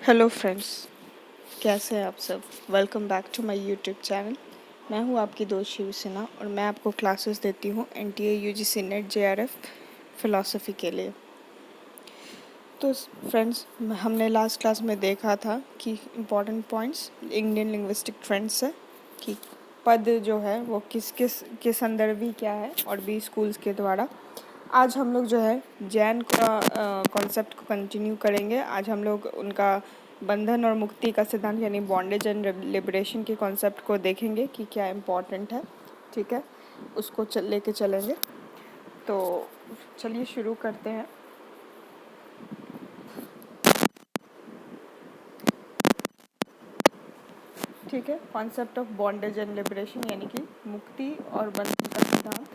Hello friends, कैसे हैं आप सब। Welcome back to my YouTube channel. मैं हूं आपकी दोस्त शिव सिन्हा और मैं आपको क्लासेस देती हूं NTA UGC net JRF philosophy के लिए। तो फ्रेंड्स, हमने लास्ट क्लास में देखा था कि important points Indian linguistic trends से कि पद जो है वो किस किस के संदर्भी क्या है और बी स्कूल्स के द्वारा। आज हम लोग जो है जैन का कॉन्सेप्ट को कंटिन्यू करेंगे। आज हम लोग उनका बंधन और मुक्ति का सिद्धांत यानी बॉन्डेज एंड लिबरेशन के कॉन्सेप्ट को देखेंगे कि क्या इम्पोर्टेंट है। ठीक है, उसको लेके चलेंगे। तो चलिए शुरू करते हैं। ठीक है, concept of bondage and liberation यानी कि मुक्ति और बंधन का सिद्धांत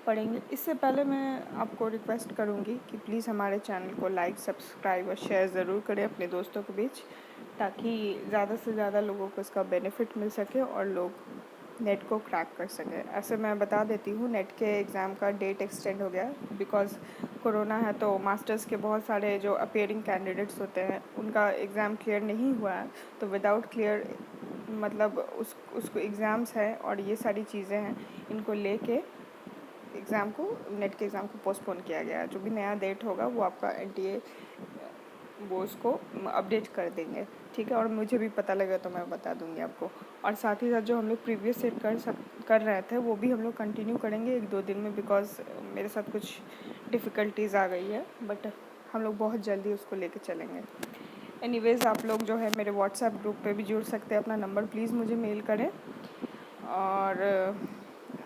पढ़ेंगे। इससे पहले मैं आपको रिक्वेस्ट करूंगी कि प्लीज़ हमारे चैनल को लाइक, सब्सक्राइब और शेयर ज़रूर करें अपने दोस्तों के बीच, ताकि ज़्यादा से ज़्यादा लोगों को इसका बेनिफिट मिल सके और लोग नेट को क्रैक कर सके। ऐसे मैं बता देती हूँ, नेट के एग्ज़ाम का डेट एक्सटेंड हो गया बिकॉज़ कोरोना है। तो मास्टर्स के बहुत सारे जो अपेयरिंग कैंडिडेट्स होते हैं उनका एग्ज़ाम क्लियर नहीं हुआ है। तो विदाउट क्लियर मतलब उसको एग्ज़ाम्स है और ये सारी चीज़ें हैं, इनको लेके एग्ज़ाम को नेट के एग्ज़ाम को पोस्टपोन किया गया है। जो भी नया डेट होगा वो आपका एनटीए वो उसको अपडेट कर देंगे। ठीक है, और मुझे भी पता लगा तो मैं बता दूंगी आपको। और साथ ही साथ जो हम लोग प्रीवियस सेट कर रहे थे वो भी हम लोग कंटिन्यू करेंगे 1-2 दिन में, बिकॉज मेरे साथ कुछ डिफ़िकल्टीज़ आ गई है, बट हम लोग बहुत जल्दी उसको लेके चलेंगे। एनीवेज़, आप लोग जो है मेरे व्हाट्सएप ग्रुप पे भी जुड़ सकते हैं। अपना नंबर प्लीज़ मुझे मेल करें और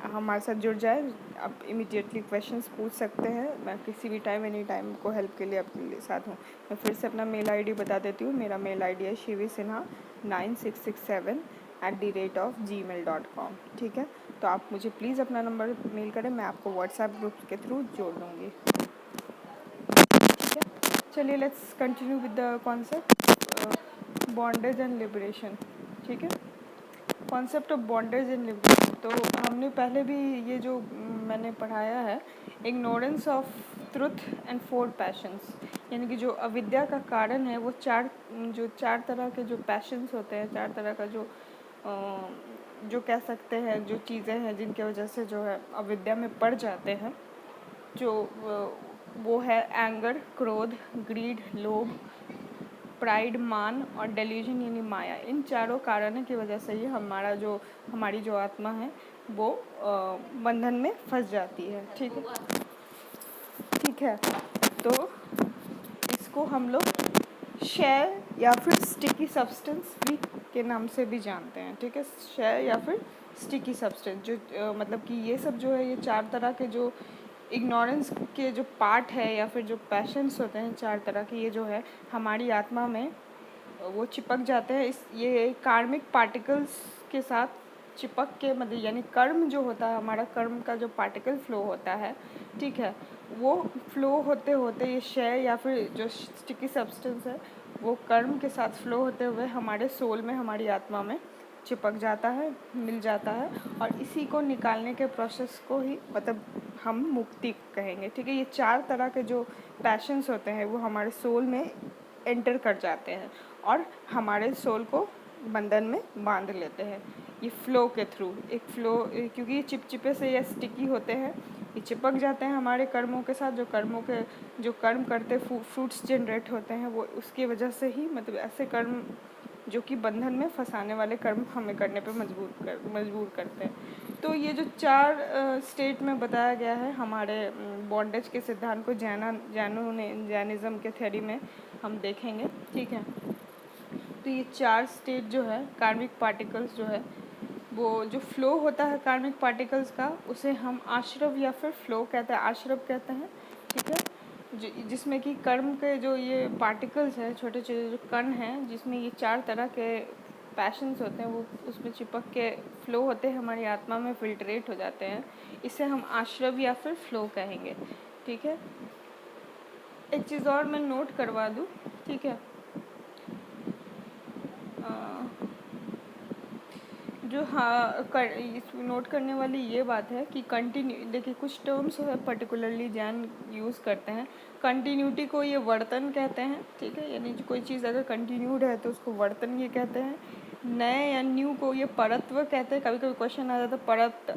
हमारे साथ जुड़ जाए। आप इमीडिएटली क्वेश्चंस पूछ सकते हैं। मैं किसी भी टाइम एनी टाइम को हेल्प के लिए आपके साथ हूँ। मैं फिर से अपना मेल आईडी बता देती हूँ। मेरा मेल आईडी है shivisinha9667@gmail.com। ठीक है, तो आप मुझे प्लीज़ अपना नंबर मेल करें, मैं आपको व्हाट्सएप ग्रुप के थ्रू जोड़ दूँगी। ठीक है, चलिए let's continue with the concept bondage and liberation. ठीक है, concept of bondage and liberation. तो हमने पहले भी ये जो मैंने पढ़ाया है, ignorance of truth and 4 patience, यानी कि जो अविद्या का कारण है वो चार तरह के जो पैशंस होते हैं, 4 तरह का जो कह सकते हैं जो चीज़ें हैं जिनके वजह से जो है अविद्या में पड़ जाते हैं। जो वो है एंगर, क्रोध, ग्रीड, लोभ, प्राइड, मान और डेल्यूजन यानी माया। इन चारों कारणों की वजह से ही हमारी जो आत्मा है वो बंधन में फंस जाती है। ठीक है, तो इसको हम लोग शेल या फिर स्टिकी सब्सटेंस भी के नाम से भी जानते हैं। ठीक है, शेल या फिर स्टिकी सब्सटेंस जो मतलब कि ये सब जो है, ये 4 तरह के जो इग्नोरेंस के जो पार्ट है या फिर जो पैशंस होते हैं 4 तरह के, ये जो है हमारी आत्मा में वो चिपक जाते हैं। ये कार्मिक पार्टिकल्स के साथ चिपक के मतलब यानी कर्म जो होता है, हमारा कर्म का जो पार्टिकल फ्लो होता है, ठीक है, वो फ्लो होते होते ये क्षय या फिर जो स्टिकी सब्सटेंस है वो कर्म के साथ फ्लो होते हुए हमारे सोल में, हमारी आत्मा में चिपक जाता है, मिल जाता है। और इसी को निकालने के प्रोसेस को ही मतलब हम मुक्ति कहेंगे। ठीक है, ये 4 तरह के जो पैशंस होते हैं वो हमारे सोल में एंटर कर जाते हैं और हमारे सोल को बंधन में बांध लेते हैं। ये फ्लो के थ्रू एक फ्लो, क्योंकि ये चिपचिपे से या स्टिकी होते हैं, ये चिपक जाते हैं हमारे कर्मों के साथ। जो कर्म करते फ्रूट्स जनरेट होते हैं वो उसकी वजह से ही, मतलब ऐसे कर्म जो कि बंधन में फंसाने वाले कर्म हमें करने पे मजबूर करते हैं। तो ये जो 4 स्टेट में बताया गया है हमारे बॉन्डेज के सिद्धांत को जैनिज़्म के थ्योरी में हम देखेंगे। ठीक है, तो ये 4 स्टेट जो है कार्मिक पार्टिकल्स जो है, वो जो फ्लो होता है कार्मिक पार्टिकल्स का, उसे हम आश्रव या फिर फ्लो कहते हैं, आश्रव कहते हैं। ठीक है, जिसमें कि कर्म के जो ये पार्टिकल्स हैं, छोटे छोटे जो कण हैं, जिसमें ये 4 तरह के पैशंस होते हैं, वो उसमें चिपक के फ्लो होते हैं, हमारी आत्मा में फिल्ट्रेट हो जाते हैं। इसे हम आश्रव या फिर फ्लो कहेंगे। ठीक है, एक चीज़ और मैं नोट करवा दूँ। ठीक है, जो हाँ इस नोट करने वाली ये बात है कि कंटिन्यू, देखिए कुछ टर्म्स है पर्टिकुलरली जैन यूज़ करते हैं। कंटिन्यूटी को ये वर्तन कहते हैं, ठीक है, यानी कोई चीज़ अगर कंटिन्यूड है तो उसको वर्तन ये कहते हैं। नए या न्यू को ये परत्व कहते हैं। कभी कभी क्वेश्चन आ जाता है परत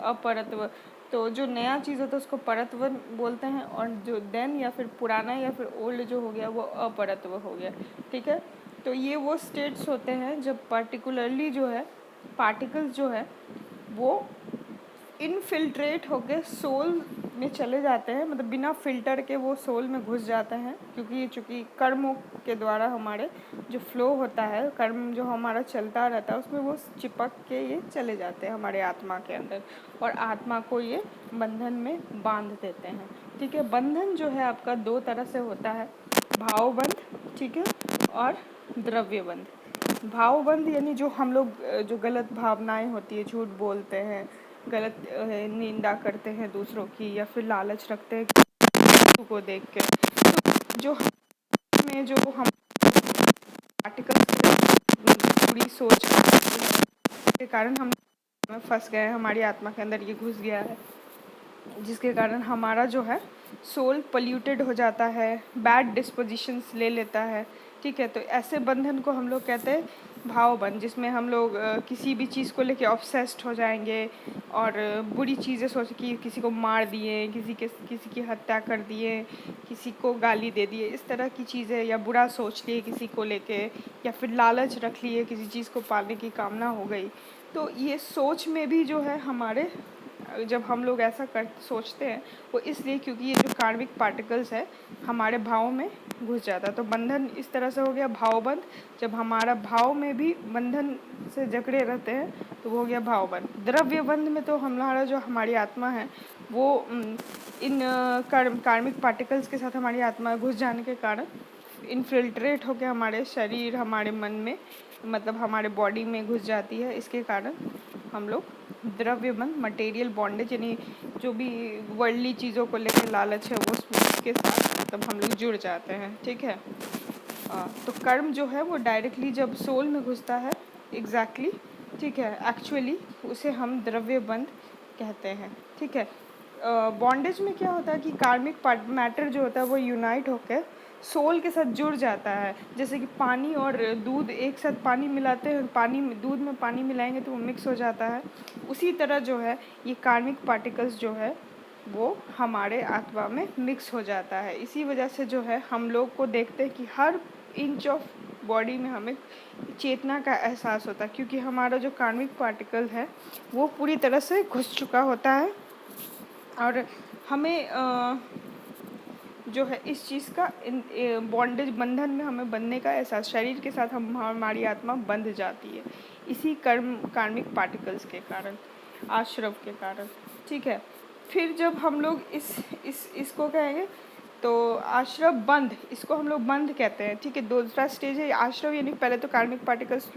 अपरत्व, तो जो नया चीज़ होता है उसको परत्व बोलते हैं, और जो देन या फिर पुराना या फिर ओल्ड जो हो गया वो अपरत्व हो गया, ठीक है। तो ये वो स्टेट्स होते हैं जब पर्टिकुलरली जो है पार्टिकल्स जो है वो इनफिल्ट्रेट होके सोल में चले जाते हैं, मतलब बिना फिल्टर के वो सोल में घुस जाते हैं, क्योंकि ये चूँकि कर्मों के द्वारा हमारे जो फ्लो होता है, कर्म जो हमारा चलता रहता है उसमें वो चिपक के ये चले जाते हैं हमारे आत्मा के अंदर, और आत्मा को ये बंधन में बांध देते हैं, ठीक है। बंधन जो है आपका दो तरह से होता है, भावबंध, ठीक है, और द्रव्यबंध। भावबंध यानी जो हम लोग जो गलत भावनाएं होती है, झूठ बोलते हैं, गलत निंदा करते हैं दूसरों की, या फिर लालच रखते हैं किसी को देख के, तो जो में जो हम आर्टिकल्स पूरी सोच के कारण हम फंस गए, हमारी आत्मा के अंदर ये घुस गया है, जिसके कारण हमारा जो है सोल पल्यूटेड हो जाता है, बैड डिस्पोजिशंस ले लेता है, ठीक है। तो ऐसे बंधन को हम लोग कहते हैं भावबंध, जिसमें हम लोग किसी भी चीज़ को लेके ऑब्सेस्ड हो जाएंगे, और बुरी चीज़ें सोच कि किसी को मार दिए, किसी की हत्या कर दिए, किसी को गाली दे दिए, इस तरह की चीज़ें, या बुरा सोच लिए किसी को लेके, या फिर लालच रख लिए, किसी चीज़ को पाने की कामना हो गई। तो ये सोच में भी जो है हमारे, जब हम लोग ऐसा सोचते हैं वो इसलिए क्योंकि ये जो कार्मिक पार्टिकल्स है हमारे भाव में घुस जाता है। तो बंधन इस तरह से हो गया भावबंध, जब हमारा भाव में भी बंधन से जकड़े रहते हैं तो वो हो गया भावबंध। द्रव्यबंध में तो हमारा जो हमारी आत्मा है वो इन कार्मिक पार्टिकल्स के साथ हमारी आत्मा घुस जाने के कारण इनफिल्ट्रेट होकर हमारे शरीर, हमारे मन में, मतलब हमारे बॉडी में घुस जाती है। इसके कारण हम लोग द्रव्यबंध, मटेरियल बॉन्डेज, यानी जो भी वर्ल्डली चीज़ों को लेकर लालच है वो उसके साथ मतलब हम लोग जुड़ जाते हैं, ठीक है। तो कर्म जो है वो डायरेक्टली जब सोल में घुसता है, एग्जैक्टली, ठीक है, एक्चुअली उसे हम द्रव्यबंध कहते हैं, ठीक है। बॉन्डेज में क्या होता है कि कार्मिक मैटर जो होता है वो यूनाइट होकर सोल के साथ जुड़ जाता है। जैसे कि पानी और दूध एक साथ पानी मिलाते हैं, दूध में पानी मिलाएंगे तो वो मिक्स हो जाता है। उसी तरह जो है ये कार्मिक पार्टिकल्स जो है वो हमारे आत्मा में मिक्स हो जाता है। इसी वजह से जो है हम लोग को देखते हैं कि हर इंच ऑफ बॉडी में हमें चेतना का एहसास होता है, क्योंकि हमारा जो कार्मिक पार्टिकल है वो पूरी तरह से घुस चुका होता है, और हमें जो है इस चीज़ का बॉन्डेज, बंधन में हमें बंधने का एहसास, शरीर के साथ हमारी आत्मा बंध जाती है इसी कार्मिक पार्टिकल्स के कारण, आश्रव के कारण, ठीक है। फिर जब हम लोग इसको कहेंगे तो आश्रव बंध, इसको हम लोग बंध कहते हैं, ठीक है। दूसरा स्टेज है आश्रव, यानी पहले तो कार्मिक पार्टिकल्स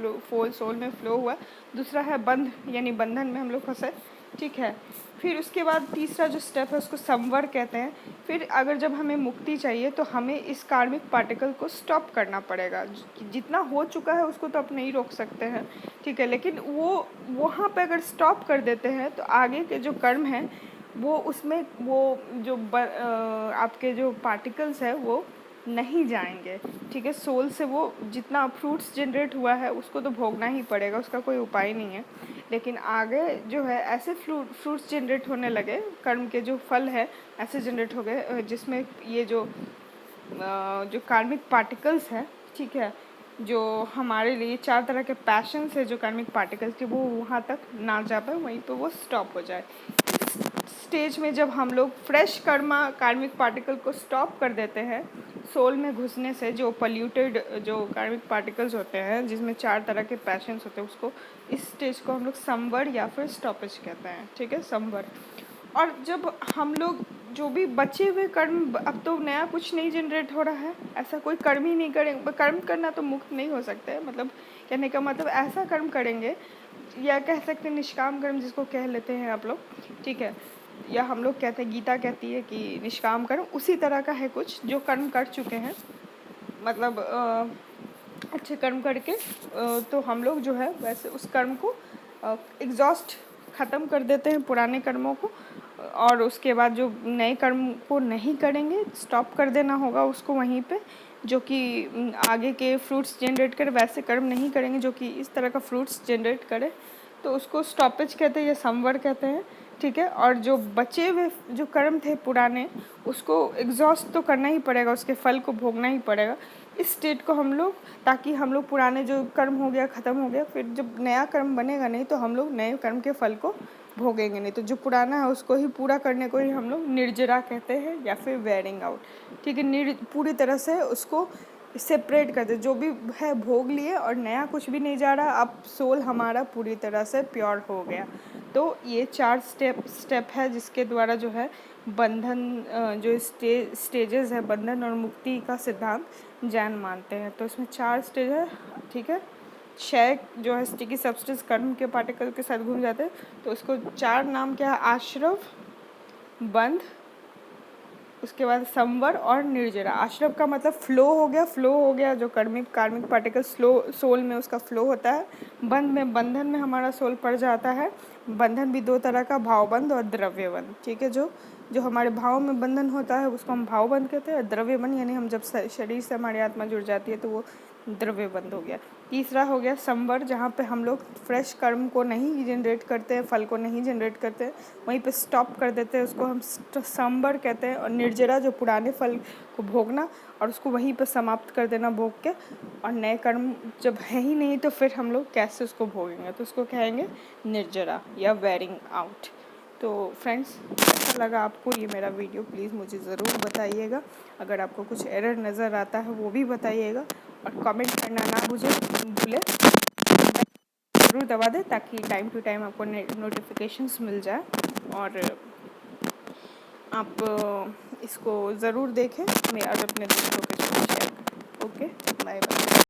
सोल में फ्लो हुआ, दूसरा है बंध यानी बंधन में हम लोग फंसे, ठीक है। फिर उसके बाद तीसरा जो स्टेप है उसको संवर कहते हैं। फिर अगर जब हमें मुक्ति चाहिए तो हमें इस कार्मिक पार्टिकल को स्टॉप करना पड़ेगा। जितना हो चुका है उसको तो आप नहीं रोक सकते हैं, ठीक है, लेकिन वो वहाँ पे अगर स्टॉप कर देते हैं तो आगे के जो कर्म हैं वो उसमें वो जो आपके जो पार्टिकल्स है वो नहीं जाएंगे, ठीक है। सोल से वो जितना फ्रूट्स जनरेट हुआ है उसको तो भोगना ही पड़ेगा, उसका कोई उपाय नहीं है। लेकिन आगे जो है ऐसे फ्रूट्स जनरेट होने लगे, कर्म के जो फल है ऐसे जनरेट हो गए जिसमें ये जो कार्मिक पार्टिकल्स है, ठीक है, जो हमारे लिए चार तरह के पैशंस है जो कार्मिक पार्टिकल्स के, वो वहाँ तक ना जा पाए, वहीं पे वो स्टॉप हो जाए। स्टेज में जब हम लोग फ्रेश कार्मिक पार्टिकल को स्टॉप कर देते हैं सोल में घुसने से, जो पल्यूटेड जो कार्मिक पार्टिकल्स होते हैं जिसमें चार तरह के पैशंस होते हैं, उसको इस स्टेज को हम लोग संवर या फिर स्टॉपेज कहते हैं, ठीक है, संवर। और जब हम लोग जो भी बचे हुए कर्म, अब तो नया कुछ नहीं जनरेट हो रहा है, ऐसा कोई कर्म ही नहीं करेंगे, कर्म करना तो मुक्त नहीं हो सकता है, मतलब कहने का मतलब ऐसा कर्म करेंगे, या कह सकते हैं निष्काम कर्म जिसको कह लेते हैं आप लोग, ठीक है, या हम लोग कहते हैं, गीता कहती है कि निष्काम कर्म उसी तरह का है कुछ, जो कर्म कर चुके हैं, मतलब अच्छे कर्म करके तो हम लोग जो है वैसे उस कर्म को एग्जॉस्ट ख़त्म कर देते हैं पुराने कर्मों को, और उसके बाद जो नए कर्म को नहीं करेंगे, स्टॉप कर देना होगा उसको वहीं पे, जो कि आगे के फ्रूट्स जनरेट करे। वैसे कर्म नहीं करेंगे जो कि इस तरह का फ्रूट्स जनरेट करे, तो उसको स्टॉपेज कहते हैं या संवर कहते हैं, ठीक है। और जो बचे हुए जो कर्म थे पुराने, उसको एग्जॉस्ट तो करना ही पड़ेगा, उसके फल को भोगना ही पड़ेगा। इस स्टेट को हम लोग, ताकि हम लोग पुराने जो कर्म हो गया ख़त्म हो गया, फिर जब नया कर्म बनेगा नहीं तो हम लोग नए कर्म के फल को भोगेंगे नहीं। तो जो पुराना है उसको ही पूरा करने को ही हम लोग निर्जरा कहते हैं या फिर वेयरिंग आउट, ठीक है। पूरी तरह से उसको सेपरेट कर दे, जो भी है भोग लिए और नया कुछ भी नहीं जा रहा, अब सोल हमारा पूरी तरह से प्योर हो गया। तो ये 4 स्टेप है जिसके द्वारा जो है बंधन, जो स्टेजेस है बंधन और मुक्ति का सिद्धांत जैन मानते हैं। तो इसमें 4 स्टेज है, ठीक है। क्षय जो है स्टिकी सब्सटेंस कर्म के पार्टिकल के साथ घूम जाते हैं, तो उसको 4 नाम क्या है, आश्रव, बंध, उसके बाद संवर और निर्जरा। आश्रव का मतलब फ्लो हो गया जो कार्मिक पार्टिकल सोल में उसका फ्लो होता है। बंधन में हमारा सोल पड़ जाता है। बंधन भी 2 तरह का, भावबंध और द्रव्यबंध, ठीक है। जो हमारे भाव में बंधन होता है उसको हम भावबंध कहते हैं। द्रव्यबंध यानी हम जब शरीर से हमारी आत्मा जुड़ जाती है तो वो द्रव्यबंध हो गया। तीसरा हो गया संवर, जहाँ पे हम लोग फ्रेश कर्म को नहीं जनरेट करते हैं, फल को नहीं जनरेट करते हैं, वहीं पे स्टॉप कर देते हैं, उसको हम संवर कहते हैं। और निर्जरा जो पुराने फल को भोगना और उसको वहीं पे समाप्त कर देना भोग के, और नए कर्म जब है ही नहीं तो फिर हम लोग कैसे उसको भोगेंगे, तो उसको कहेंगे निर्जरा या वेयरिंग आउट। तो फ्रेंड्स, कैसा लगा आपको ये मेरा वीडियो, प्लीज़ मुझे ज़रूर बताइएगा। अगर आपको कुछ एरर नज़र आता है वो भी बताइएगा, और कमेंट करना ना भूलें, ज़रूर दबा दें ताकि टाइम टू टाइम आपको नोटिफिकेशंस मिल जाए, और आप इसको ज़रूर देखें और अपने दोस्तों के साथ शेयर करें। Okay, bye bye.